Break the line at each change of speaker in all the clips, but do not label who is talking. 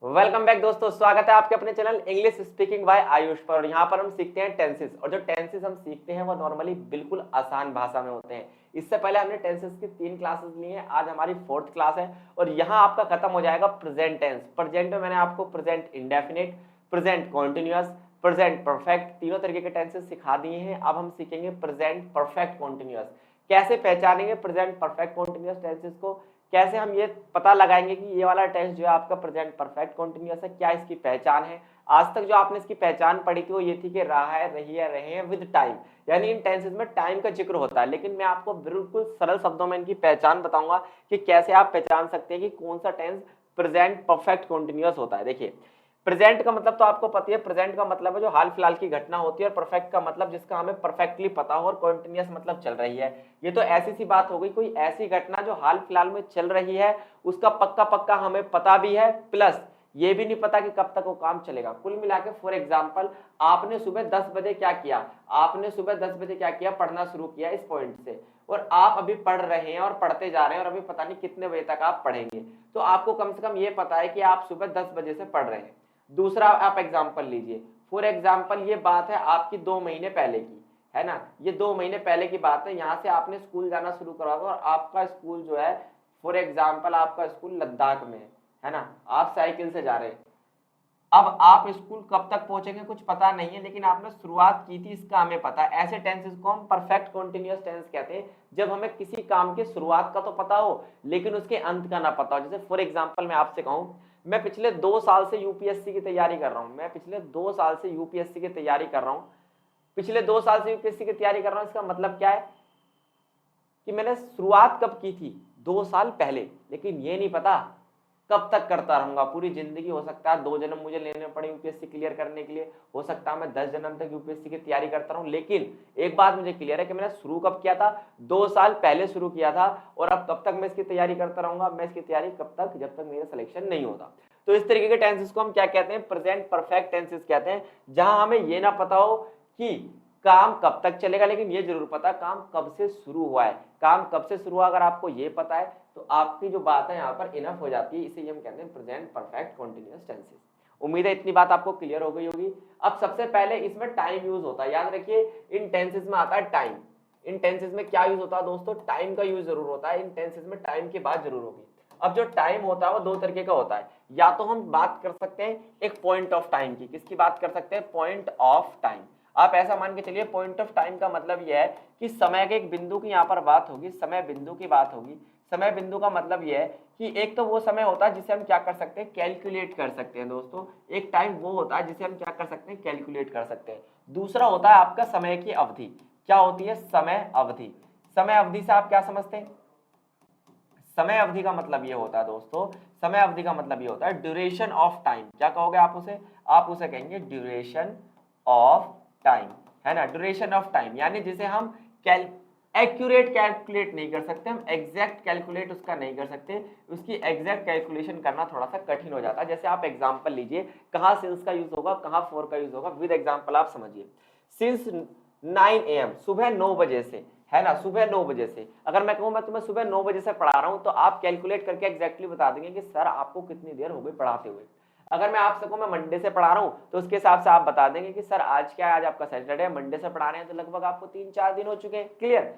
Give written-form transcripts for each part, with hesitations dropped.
Welcome back दोस्तों, स्वागत है आपके अपने channel English speaking by Ayush पर। और यहाँ पर हम सीखते हैं टेंसेस, और जो टेंसेस हम सीखते हैं वो नॉर्मली बिल्कुल आसान भाषा में होते हैं। इससे पहले हमने टेंसेस की 3 क्लासेस ली हैं, आज हमारी 4th क्लास है और यहाँ आपका खत्म हो जाएगा प्रेजेंट टेंस। प्रेजेंट में मैंने आपको present indefinite, present continuous, present perfect तीनों तरीके के टेंसेस सिखा दिए हैं। अब हम सीखेंगे प्रेजेंट परफेक्ट कॉन्टिन्यूअस। कैसे पहचानेंगे प्रेजेंट परफेक्ट कॉन्टिन्यूअस टेंसेस को, कैसे हम ये पता लगाएंगे कि ये वाला टेंस जो है आपका प्रेजेंट परफेक्ट कॉन्टिन्यूअस है, क्या इसकी पहचान है। आज तक जो आपने इसकी पहचान पढ़ी थी वो ये थी कि रहा है, रही है, रहे हैं विद टाइम, यानी इन टेंसेस में टाइम का जिक्र होता है। लेकिन मैं आपको बिल्कुल सरल शब्दों में इनकी पहचान बताऊंगा कि कैसे आप पहचान सकते हैं कि कौन सा टेंस प्रेजेंट परफेक्ट कॉन्टिन्यूअस होता है। देखिए, प्रेजेंट का मतलब तो आपको पता है, प्रेजेंट का मतलब है जो हाल फिलहाल की घटना होती है, और परफेक्ट का मतलब जिसका हमें परफेक्टली पता हो, और कॉन्टिन्यूअस मतलब चल रही है। ये तो ऐसी सी बात हो गई, कोई ऐसी घटना जो हाल फिलहाल में चल रही है उसका पक्का पक्का हमें पता भी है, प्लस ये भी नहीं पता कि कब तक वो काम चलेगा। कुल मिला के फॉर एग्जाम्पल आपने सुबह 10 बजे क्या किया, आपने सुबह 10 बजे क्या किया, पढ़ना शुरू किया इस पॉइंट से, और आप अभी पढ़ रहे हैं और पढ़ते जा रहे हैं और अभी पता नहीं कितने बजे तक आप पढ़ेंगे। तो आपको कम से कम ये पता है कि आप सुबह 10 बजे से पढ़ रहे हैं। दूसरा आप एग्जाम्पल लीजिए, फॉर एग्जाम्पल ये बात है आपकी 2 महीने पहले की, है ना, ये 2 महीने पहले की बात है। यहाँ से आपने स्कूल जाना शुरू करा और आपका स्कूल जो है, फॉर एग्जाम्पल आपका स्कूल लद्दाख में है ना, आप साइकिल से जा रहे हैं। अब आप स्कूल कब तक पहुंचेंगे कुछ पता नहीं है, लेकिन आपने शुरुआत की थी इसका हमें पता है। ऐसे टेंसेस को हम परफेक्ट कॉन्टिन्यूअस टेंस कहते हैं, जब हमें किसी काम की शुरुआत का तो पता हो लेकिन उसके अंत का ना पता हो। जैसे फॉर एग्जाम्पल मैं आपसे कहूं, मैं पिछले 2 साल से यूपीएससी की तैयारी कर रहा हूं, मैं पिछले 2 साल से यूपीएससी की तैयारी कर रहा हूं, पिछले 2 साल से यूपीएससी की तैयारी कर रहा हूं। इसका मतलब क्या है कि मैंने शुरुआत कब की थी, 2 साल पहले, लेकिन ये नहीं पता कब तक करता रहूंगा। पूरी जिंदगी हो सकता है 2 जन्म मुझे लेने पड़े यूपीएससी क्लियर करने के लिए, हो सकता है मैं 10 जन्म तक यूपीएससी की तैयारी करता रहूं, लेकिन एक बात मुझे क्लियर है कि मैंने शुरू कब किया था, 2 साल पहले शुरू किया था, और अब कब तक मैं इसकी तैयारी करता रहूंगा, मैं इसकी तैयारी कब तक, जब तक मेरा सिलेक्शन नहीं होता। तो इस तरीके के टेंसेस को हम क्या कहते हैं, प्रेजेंट परफेक्ट टेंसेस कहते हैं, जहां हमें ये ना पता हो कि काम कब तक चलेगा, लेकिन ये जरूर पता काम कब से शुरू हुआ है। काम कब से शुरू हुआ अगर आपको ये पता है तो आपकी जो बात है यहाँ पर इनफ हो जाती है। इसे हम कहते हैं प्रेजेंट परफेक्ट कॉन्टिन्यूअस टेंसेस। उम्मीद है इतनी बात आपको क्लियर हो गई होगी। अब सबसे पहले इसमें टाइम यूज होता है, याद रखिए इन टेंसेस में आता है टाइम। इन टेंसेस में क्या यूज होता है दोस्तों, टाइम का यूज जरूर होता है। इन टेंसेस में टाइम की बात जरूर होगी। अब जो टाइम होता है वो 2 तरीके का होता है, या तो हम बात कर सकते हैं एक पॉइंट ऑफ टाइम की। किसकी बात कर सकते हैं, पॉइंट ऑफ टाइम। आप ऐसा मान के चलिए, पॉइंट ऑफ टाइम का मतलब यह है कि समय के एक बिंदु की यहाँ पर बात होगी, समय बिंदु की बात होगी। समय बिंदु का मतलब यह है कि एक तो वो समय होता है जिसे हम क्या कर सकते हैं, कैलकुलेट कर सकते हैं दोस्तों। एक टाइम वो होता है जिसे हम क्या कर सकते हैं, कैलकुलेट कर सकते हैं। दूसरा होता है आपका समय की अवधि। क्या होती है, समय अवधि। समय अवधि से आप क्या समझते हैं, समय अवधि का मतलब ये होता है दोस्तों, समय अवधि का मतलब ये होता है ड्यूरेशन ऑफ टाइम। क्या कहोगे आप उसे, आप उसे कहेंगे ड्यूरेशन ऑफ टाइम, है ना, ड्यूरेशन ऑफ टाइम। यानी जिसे हम एक्यूरेट कैलकुलेट नहीं कर सकते, हम एग्जैक्ट कैलकुलेट उसका नहीं कर सकते, उसकी एग्जैक्ट कैलकुलेशन करना थोड़ा सा कठिन हो जाता है। जैसे आप एग्जांपल लीजिए, कहाँ सिंस का यूज होगा, कहाँ फॉर का यूज होगा, विद एग्जांपल आप समझिए। सिंस 9 AM, सुबह 9 बजे से, है ना, सुबह 9 बजे से। अगर मैं कहूं मैं तुम्हें सुबह 9 बजे से पढ़ा रहा हूं, तो आप कैलकुलेट करके एग्जैक्टली बता देंगे कि सर आपको कितनी देर हो गई पढ़ाते हुए। अगर मैं आपसे कहूं मैं मंडे से पढ़ा रहा हूं, तो उसके हिसाब से आप बता देंगे कि सर आज क्या है, आज आपका सैटरडे है, मंडे से पढ़ा रहे हैं तो लगभग आपको 3-4 दिन हो चुके हैं। क्लियर।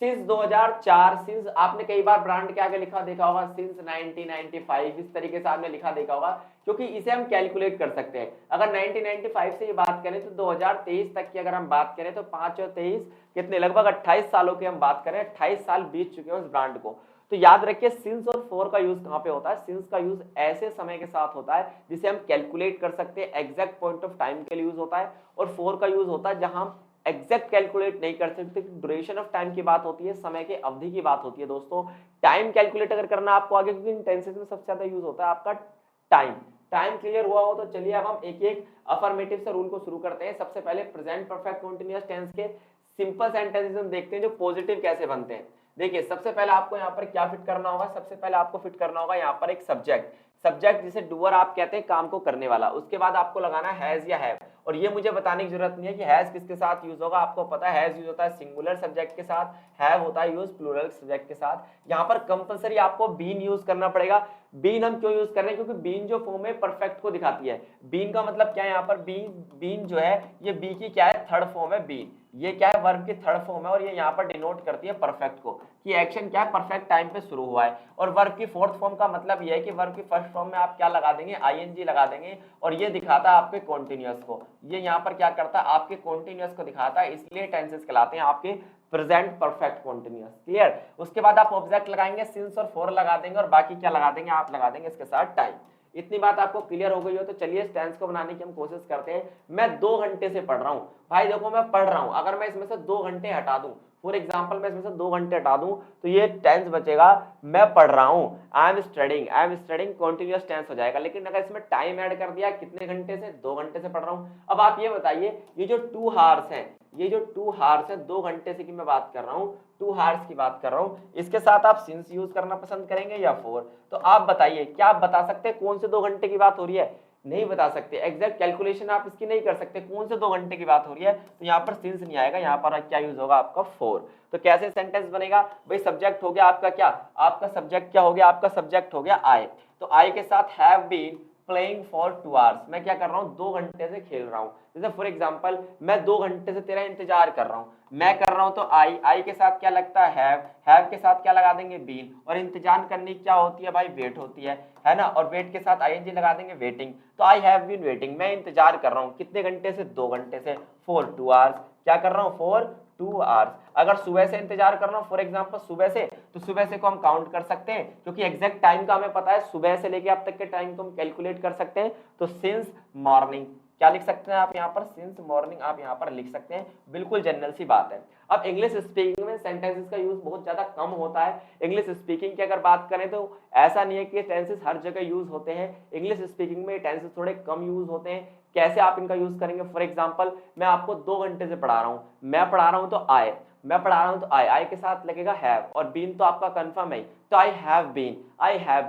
सिंस 2004, सिंस आपने कई बार ब्रांड के आगे लिखा देखा होगा, सिंस 1995, इस तरीके से आपने लिखा देखा होगा, क्योंकि इसे हम कैलकुलेट कर सकते हैं। अगर 1995 से ये बात करें तो 2023 तक की अगर हम बात करें तो 5 और 23 कितने, लगभग 28 सालों की हम बात करें, 28 साल बीत चुके हैं उस ब्रांड को। तो याद रखिए सिंस और फॉर का यूज कहां पे होता है, सिंस का यूज ऐसे समय के साथ होता है जिसे हम कैलकुलेट कर सकते हैं, एग्जैक्ट पॉइंट ऑफ टाइम के लिए यूज होता है। और फॉर का यूज होता है जहां हम एग्जैक्ट कैलकुलेट नहीं कर सकते, ड्यूरेशन ऑफ टाइम की बात होती है, समय के अवधि की बात होती है दोस्तों। टाइम कैलकुलेट अगर करना आपको आगे, क्योंकि इन टेंसेस में सबसे ज्यादा यूज होता है आपका टाइम। टाइम क्लियर हुआ हो तो चलिए अब हम एक एक अफर्मेटिव से रूल को शुरू करते हैं। सबसे पहले प्रेजेंट परफेक्ट कंटीन्यूअस टेंस के सिंपल सेंटेंसेस हम देखते हैं जो पॉजिटिव कैसे बनते हैं। देखिए सबसे पहले आपको यहाँ पर क्या फिट करना होगा, सबसे पहले आपको फिट करना होगा यहाँ पर एक सब्जेक्ट। सब्जेक्ट जिसे डूअर आप कहते हैं, काम को करने वाला। उसके बाद आपको लगाना हैज या हैव, और ये मुझे बताने की जरूरत नहीं है कि हैज किसके साथ यूज होगा, आपको पता है हैज यूज होता है सिंगुलर सब्जेक्ट के साथ, हैव होता है यूज प्लूरल सब्जेक्ट के साथ। यहाँ पर कंपलसरी आपको बीन यूज करना पड़ेगा। बीन हम क्यों यूज कर रहे हैं, क्योंकि बीन जो फॉर्म है परफेक्ट को दिखाती है। बीन का मतलब क्या है, यहाँ पर बीन जो है ये बी की क्या है, थर्ड फॉर्म है बीन। ये क्या है, वर्ब की थर्ड फॉर्म है और ये यहाँ पर डिनोट करती है परफेक्ट को, कि एक्शन क्या है, परफेक्ट टाइम पे शुरू हुआ है। और वर्ब की फोर्थ फॉर्म का मतलब ये है कि वर्ब की फर्स्ट फॉर्म में आप क्या लगा देंगे, आईएनजी लगा देंगे, और ये दिखाता है आपके कॉन्टिन्यूअस को। ये यहाँ पर क्या करता है, आपके कॉन्टिन्यूअस को दिखाता है, इसलिए टेंसेस कहलाते हैं आपके प्रेजेंट परफेक्ट कॉन्टिन्यूअस। क्लियर। उसके बाद आप ऑब्जेक्ट लगाएंगे, सिंस और फॉर लगा देंगे, और बाकी क्या लगा देंगे, आप लगा देंगे इसके साथ टाइम। इतनी बात आपको क्लियर हो गई हो तो चलिए इस टेंस को बनाने की हम कोशिश करते हैं। मैं 2 घंटे से पढ़ रहा हूं, भाई देखो मैं पढ़ रहा हूं, अगर मैं इसमें से 2 घंटे हटा दूं, फॉर एग्जाम्पल मैं इसमें से 2 घंटे हटा दूं, तो ये टेंस बचेगा मैं पढ़ रहा हूं, I am studying continuous tense हो जाएगा। लेकिन अगर इसमें टाइम ऐड कर दिया, कितने घंटे से, 2 घंटे से पढ़ रहा हूं। अब आप ये बताइए, ये जो 2 हार्स है, ये जो 2 हार्स है, 2 घंटे से की मैं बात कर रहा हूं, 2 हार्स की बात कर रहा हूं, इसके साथ आप सिंस यूज करना पसंद करेंगे या फॉर? तो आप बताइए, क्या आप बता सकते हैं कौन से 2 घंटे की बात हो रही है? नहीं बता सकते, एग्जैक्ट कैलकुलेशन आप इसकी नहीं कर सकते कौन से 2 घंटे की बात हो रही है। तो यहाँ पर सिंस नहीं आएगा, यहाँ पर क्या यूज होगा आपका फॉर। तो कैसे सेंटेंस बनेगा भाई, सब्जेक्ट हो गया आपका क्या, आपका सब्जेक्ट क्या हो गया, आपका सब्जेक्ट हो गया आई। तो आई के साथ have been playing for 2 hours, मैं क्या कर रहा हूँ, 2 घंटे से खेल रहा हूँ। जैसे फॉर एग्जांपल मैं 2 घंटे से तेरा इंतजार कर रहा हूँ, मैं कर रहा हूँ, तो आई के साथ क्या लगता है, हैव के साथ क्या लगा देंगे, बीन। और इंतजार करने की क्या होती है भाई, वेट होती है ना, और वेट के साथ आईएनजी लगा देंगे, वेटिंग। तो आई हैव बीन वेटिंग, मैं इंतजार कर रहा हूँ, कितने घंटे से, 2 घंटे से, फॉर 2 आवर्स, क्या कर रहा हूँ, फॉर 2 आवर्स। अगर सुबह से इंतजार कर रहा हूँ, फॉर एग्जांपल सुबह से, तो सुबह से को हम काउंट कर सकते हैं, क्योंकि एग्जैक्ट टाइम का हमें पता है, सुबह से लेके अब तक के टाइम को हम कैलकुलेट कर सकते हैं। तो सिंस मॉर्निंग, क्या लिख सकते हैं आप यहाँ पर, सिंस मॉर्निंग आप यहाँ पर लिख सकते हैं, बिल्कुल जनरल सी बात है। अब इंग्लिश स्पीकिंग में सेंटेंसेस का यूज बहुत ज्यादा कम होता है। इंग्लिश स्पीकिंग की अगर बात करें तो ऐसा नहीं है कि टेंसेस हर जगह यूज होते हैं, इंग्लिश स्पीकिंग में टेंसेस थोड़े कम यूज होते हैं। कैसे आप इनका यूज करेंगे, फॉर एग्जांपल मैं आपको 2 घंटे से पढ़ा रहा हूं, मैं पढ़ा रहा हूं तो आए, मैं पढ़ा रहा हूं तो आई के साथ लगेगा हैव, और बीन तो आपका कंफर्म है, तो आई हैव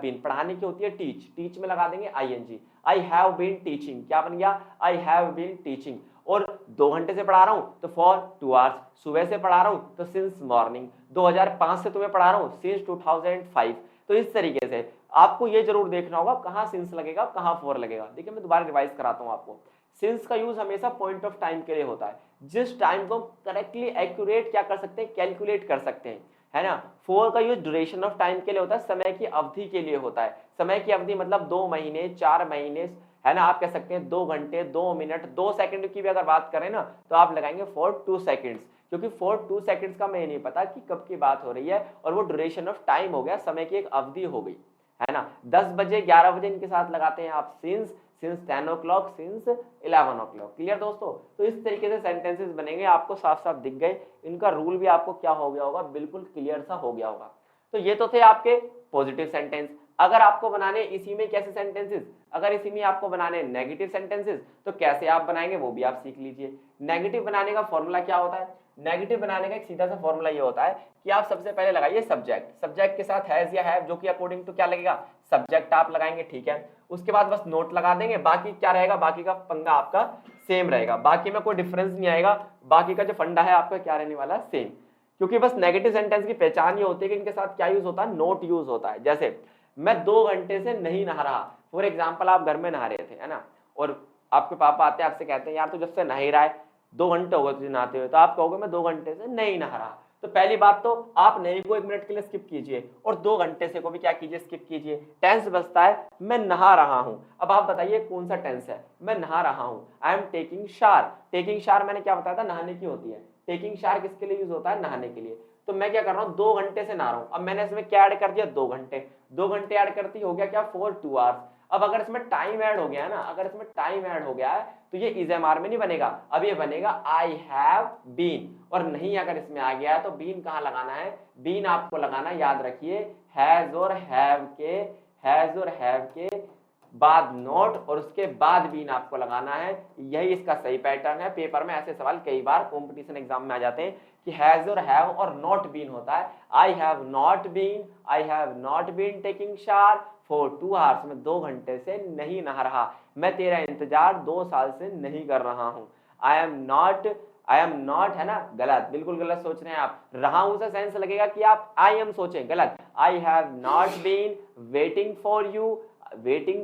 बीन पढ़ाने की होती है टीच में लगा देंगे ING, I have been teaching, क्या बन गया, आई हैव बीन टीचिंग। और 2 घंटे से पढ़ा रहा हूं तो फॉर 2 आवर्स, सुबह से पढ़ा रहा हूं तो सिंस मॉर्निंग, 2005 से तुम्हें पढ़ा रहा हूं सिंस 2005। तो इस तरीके से आपको ये जरूर देखना होगा कहां सिंस लगेगा, कहां फॉर लगेगा। देखिए मैं दोबारा रिवाइज कराता हूं आपको। सिंस का यूज हमेशा पॉइंट ऑफ टाइम के लिए होता है, जिस टाइम को करेक्टली एक्यूरेट क्या कर सकते हैं, कैलकुलेट कर सकते हैं, है ना। फॉर का यूज ड्यूरेशन ऑफ टाइम के लिए होता है, समय की अवधि के लिए होता है। समय की अवधि मतलब 2 महीने, 4 महीने, है ना। आप कह सकते हैं 2 घंटे, 2 मिनट, 2 सेकंड की भी अगर बात करें ना, तो आप लगाएंगे फॉर 2 सेकंड्स, क्योंकि फॉर 2 सेकंड्स का मैं नहीं पता कि कब की बात हो रही है, और वो ड्यूरेशन ऑफ टाइम हो गया, समय की एक अवधि हो गई, है ना। 10 बजे, 11 बजे इनके साथ लगाते हैं आप since 10 o'clock, since 11 o'clock। Clear दोस्तों। तो इस तरीके से सेंटेंसेस बनेंगे, आपको साफ साफ दिख गए, इनका रूल भी आपको क्या हो गया होगा, बिल्कुल क्लियर सा हो गया होगा। तो ये तो थे आपके पॉजिटिव सेंटेंस। अगर आपको बनाने इसी में कैसे सेंटेंसेस, अगर इसी में आपको बनाने नेगेटिव सेंटेंसेस, तो कैसे आप बनाएंगे वो भी आप सीख लीजिए। नेगेटिव बनाने का फॉर्मूला क्या होता है, नेगेटिव बनाने का एक सीधा सा फॉर्मूला ये होता है कि आप सबसे पहले लगाइए सब्जेक्ट, सब्जेक्ट के साथ हैज या हैव, जो कि अकॉर्डिंग टू क्या लगेगा, सब्जेक्ट आप लगाएंगे, ठीक है। उसके बाद बस नोट लगा देंगे, बाकी क्या रहेगा, बाकी का पंगा आपका सेम रहेगा, बाकी में कोई डिफरेंस नहीं आएगा, बाकी का जो फंडा है आपका क्या रहने वाला है, सेम। क्योंकि बस नेगेटिव सेंटेंस की पहचान ये होती है कि इनके साथ क्या यूज होता है, नोट यूज होता है। जैसे मैं 2 घंटे से नहीं नहा रहा, फॉर एग्जाम्पल आप घर में नहा रहे थे, है ना, और आपके पापा आते हैं आपसे कहते हैं यार तू जब से नहा ही रहा है, 2 घंटे हो गए तुझे नहाते हुए, तो आप कहोगे मैं 2 घंटे से नहीं नहा रहा। तो पहली बात तो आप नहीं को 1 मिनट के लिए स्किप कीजिए, और 2 घंटे से को भी क्या कीजिए, स्किप कीजिए। टेंस बचता है मैं नहा रहा हूं। अब आप बताइए कौन सा टेंस है, मैं नहा रहा हूं, I am taking shower. Taking shower मैंने क्या बताया था, नहाने की होती है। टेकिंग शावर किसके लिए यूज होता है, नहाने के लिए। तो मैं क्या कर रहा हूँ, 2 घंटे से नहा रहा हूं। अब मैंने इसमें क्या ऐड कर दिया, 2 घंटे, 2 घंटे ऐड करती हो गया क्या, फॉर 2 आवर्स। अब अगर इसमें टाइम ऐड हो गया है ना, अगर इसमें टाइम ऐड हो गया है तो ये इज एम आर में नहीं बनेगा, अब ये बनेगा आई हैव बीन। और नहीं अगर इसमें आ गया है तो बीन कहाँ लगाना है, बीन आपको लगाना, याद रखिए, हैज और हैव के, हैज और हैव के बाद नॉट और उसके बाद बीन आपको लगाना है। यही इसका सही पैटर्न है। पेपर में ऐसे सवाल कई बार कंपटीशन एग्जाम में आ जाते हैं कि हैज और हैव और नॉट बीन होता है। I have not been taking shower for 2 hours, मैं 2 घंटे से नहीं नहा रहा, मैं तेरा इंतजार 2 साल से नहीं कर रहा हूं। आई एम नॉट है ना, गलत, बिल्कुल गलत सोच रहे हैं आप। रहा हूं से सेंस लगेगा कि आप आई एम सोचें, गलत। I have not been waiting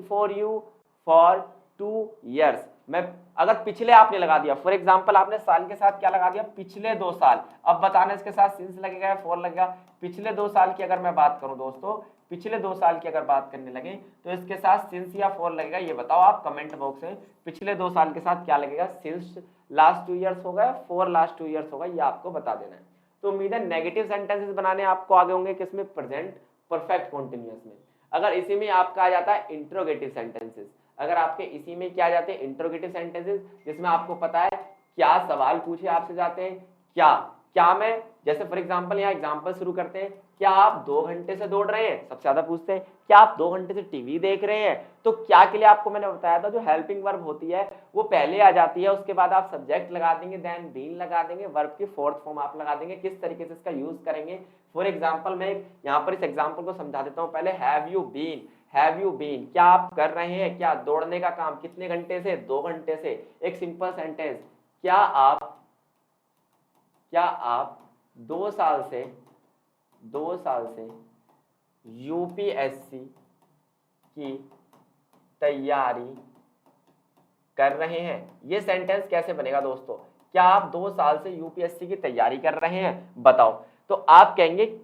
for you for 2 years। मैं अगर पिछले आपने लगा दिया, फॉर एग्जाम्पल आपने साल के साथ क्या लगा दिया, पिछले 2 साल, अब बताना इसके साथ सिंस लगेगा या फॉर लगेगा। पिछले 2 साल की अगर मैं बात करूं दोस्तों, पिछले 2 साल की अगर बात करने लगे तो इसके साथ सिंस या फॉर लगेगा। ये बताओ आप कमेंट बॉक्स में, पिछले 2 साल के साथ क्या लगेगा, सिंस लास्ट 2 years होगा, फॉर लास्ट 2 years होगा, ये आपको बता देना है। तो उम्मीद है नेगेटिव सेंटेंसेस बनाने आपको आगे होंगे किसमें, प्रेजेंट परफेक्ट कॉन्टिन्यूअस में। अगर इसी में आपका आ जाता है इंट्रोगेटिव सेंटेंसेस, अगर आपके इसी में क्या जाते हैं इंट्रोगेटिव सेंटेंसेस, जिसमें आपको पता है क्या सवाल पूछे आपसे जाते हैं, क्या मैं, जैसे फॉर एग्जांपल यहाँ एग्जांपल शुरू करते हैं, क्या आप 2 घंटे से दौड़ रहे हैं, सबसे ज्यादा पूछते हैं। क्या आप 2 घंटे से टीवी देख रहे हैं, तो क्या के लिए आपको मैंने बताया था, जो हेल्पिंग वर्ब होती है वो पहले आ जाती है, उसके बाद आप सब्जेक्ट लगा देंगे, देन बीन लगा देंगे, वर्ब की फोर्थ फॉर्म आप लगा देंगे। किस तरीके से इसका यूज करेंगे, फॉर एग्जाम्पल मैं यहाँ पर इस एग्जाम्पल को समझा देता हूँ पहले। हैव यू बीन, क्या आप कर रहे हैं, क्या दौड़ने का काम, कितने घंटे से, 2 घंटे से। एक सिंपल सेंटेंस, क्या आप 2 साल से यूपीएससी की तैयारी कर रहे हैं। ये सेंटेंस कैसे बनेगा दोस्तों, क्या आप 2 साल से यूपीएससी की तैयारी कर रहे हैं, बताओ। तो आप कहेंगे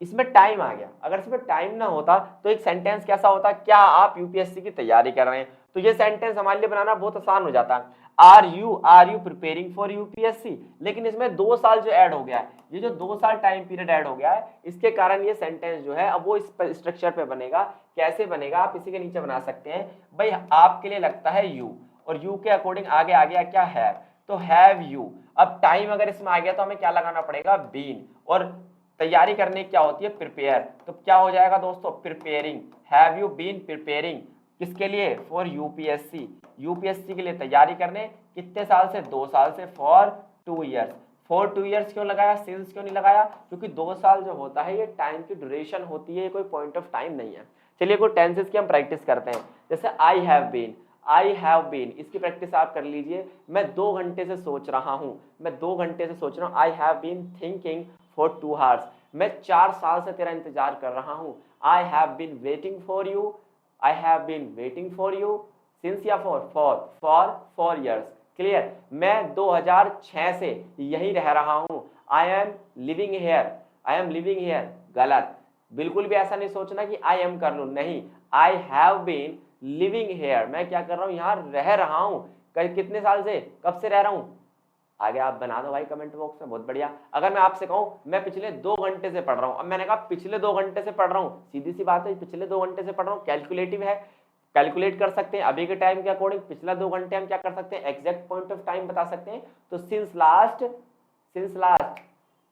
इसमें टाइम आ गया, अगर इसमें टाइम ना होता तो एक सेंटेंस कैसा होता, क्या आप यूपीएससी की तैयारी कर रहे हैं। तो ये सेंटेंस हमारे लिए बनाना बहुत आसान हो जाता है। Are you preparing for UPSC, लेकिन इसमें 2 साल जो ऐड हो गया है, ये जो 2 साल टाइम पीरियड ऐड हो गया है, इसके कारण ये सेंटेंस जो है अब वो इस स्ट्रक्चर पे बनेगा। कैसे बनेगा, आप इसी के नीचे बना सकते हैं। भाई आपके लिए लगता है यू, और यू के अकॉर्डिंग आगे आ गया क्या, हैव, तो हैव यू। अब टाइम अगर इसमें आ गया तो हमें क्या लगाना पड़ेगा, बीन, और तैयारी करने क्या होती है, प्रिपेयर, तो क्या हो जाएगा दोस्तों, preparing. Have you been preparing, किसके लिए, फॉर यूपीएससी के लिए तैयारी करने, कितने साल से, 2 साल से, फॉर 2 years। फॉर 2 years क्यों लगाया, सिंस क्यों नहीं लगाया, क्योंकि 2 साल जो होता है ये टाइम की ड्यूरेशन होती है, ये कोई पॉइंट ऑफ टाइम नहीं है। चलिए कोई टेंसेस की हम प्रैक्टिस करते हैं। जैसे आई हैव बीन, इसकी प्रैक्टिस आप कर लीजिए। मैं 2 घंटे से सोच रहा हूं, I have been thinking for 2 hours, मैं 4 साल से तेरा इंतजार कर रहा हूं। I have been waiting for you since या फॉर 4 years। क्लियर, मैं 2006 से यही रह रहा हूं। आई एम लिविंग हेयर, गलत, बिल्कुल भी ऐसा नहीं सोचना कि आई एम कर लूं, नहीं। I have been living here, मैं क्या कर रहा हूं, यहां रह रहा हूं। कितने साल से, कब से रह रहा हूं, आगे आप बना दो भाई कमेंट बॉक्स में, बहुत बढ़िया। अगर मैं आपसे कहूं मैं पिछले 2 घंटे से पढ़ रहा हूं, अब मैंने कहा पिछले 2 घंटे से पढ़ रहा हूं, सीधी सी बात है, पिछले 2 घंटे से पढ़ रहा हूं, कैलकुलेटिव है, कैलकुलेट कर सकते हैं अभी के टाइम के अकॉर्डिंग। पिछला 2 घंटे हम क्या कर सकते हैं, एग्जैक्ट पॉइंट ऑफ टाइम बता सकते हैं। तो since last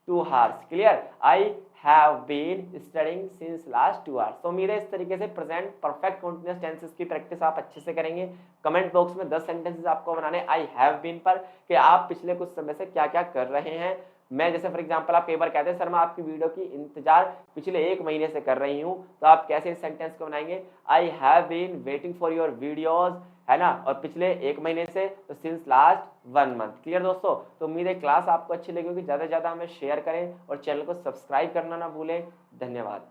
2 hours। Clear, I have been studying since last 2 hours। तो उम्मीद है इस तरीके से प्रेजेंट परफेक्ट कंटीन्यूअस टेंसेस की प्रैक्टिस आप अच्छे से करेंगे। कमेंट बॉक्स में 10 सेंटेंसेस आपको बनाने आई हैव बीन पर, कि आप पिछले कुछ समय से क्या क्या कर रहे हैं। मैं जैसे फॉर एग्जांपल आप कई बार कहते हैं सर मैं आपकी वीडियो की इंतजार पिछले 1 महीने से कर रही हूं, तो आप कैसे इस सेंटेंस को बनाएंगे, I have been waiting for your videos, है ना, और पिछले 1 महीने से तो सिंस लास्ट 1 month। क्लियर दोस्तों, तो उम्मीद है क्लास आपको अच्छी लगी होगी। ज्यादा से ज्यादा हमें शेयर करें और चैनल को सब्सक्राइब करना ना भूलें। धन्यवाद।